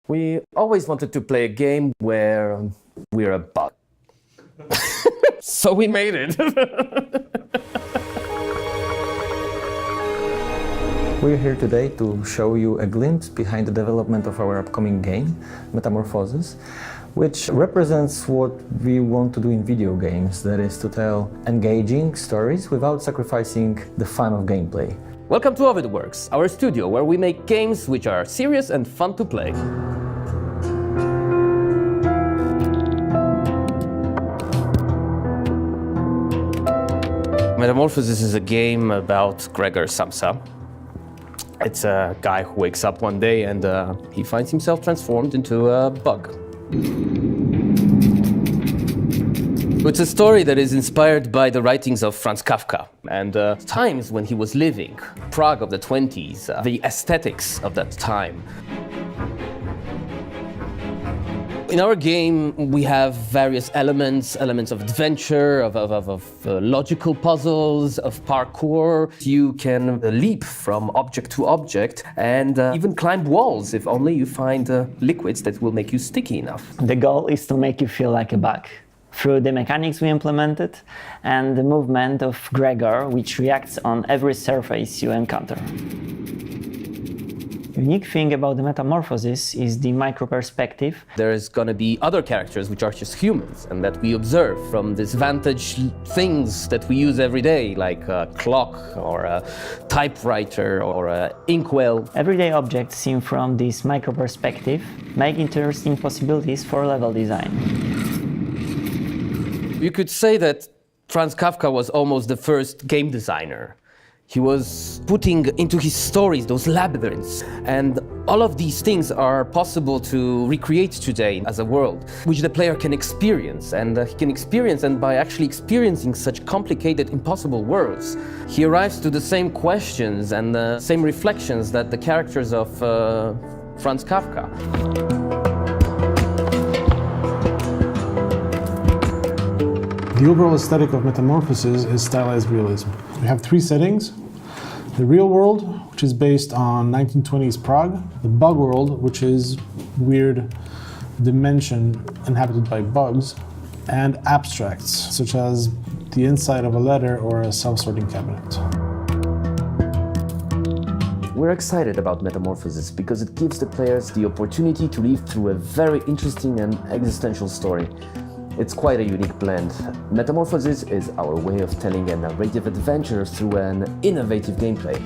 We always wanted to play a game where we're a bug. So we made it. We're here today to show you a glimpse behind the development of our upcoming game, Metamorphosis, which represents what we want to do in video games, that is to tell engaging stories without sacrificing the fun of gameplay. Welcome to Ovidworks, our studio where we make games which are serious and fun to play. Metamorphosis is a game about Gregor Samsa. It's a guy who wakes up one day and he finds himself transformed into a bug. It's a story that is inspired by the writings of Franz Kafka and times when he was living, Prague of the 20s, the aesthetics of that time. In our game, we have various elements of adventure, of logical puzzles, of parkour. You can leap from object to object and even climb walls if only you find liquids that will make you sticky enough. The goal is to make you feel like a bug through the mechanics we implemented and the movement of Gregor, which reacts on every surface you encounter. The unique thing about the Metamorphosis is the micro-perspective. There's gonna be other characters which are just humans and that we observe from this vantage things that we use every day, like a clock or a typewriter or an inkwell. Everyday objects seen from this micro-perspective make interesting possibilities for level design. You could say that Franz Kafka was almost the first game designer. He was putting into his stories those labyrinths, and all of these things are possible to recreate today as a world, which the player can experience, and he can experience, and by actually experiencing such complicated, impossible worlds, he arrives to the same questions and the same reflections that the characters of Franz Kafka. The overall aesthetic of Metamorphosis is stylized realism. We have three settings: the real world, which is based on 1920s Prague, the bug world, which is weird dimension inhabited by bugs, and abstracts, such as the inside of a letter or a self-sorting cabinet. We're excited about Metamorphosis because it gives the players the opportunity to live through a very interesting and existential story. It's quite a unique blend. Metamorphosis is our way of telling a narrative adventure through an innovative gameplay.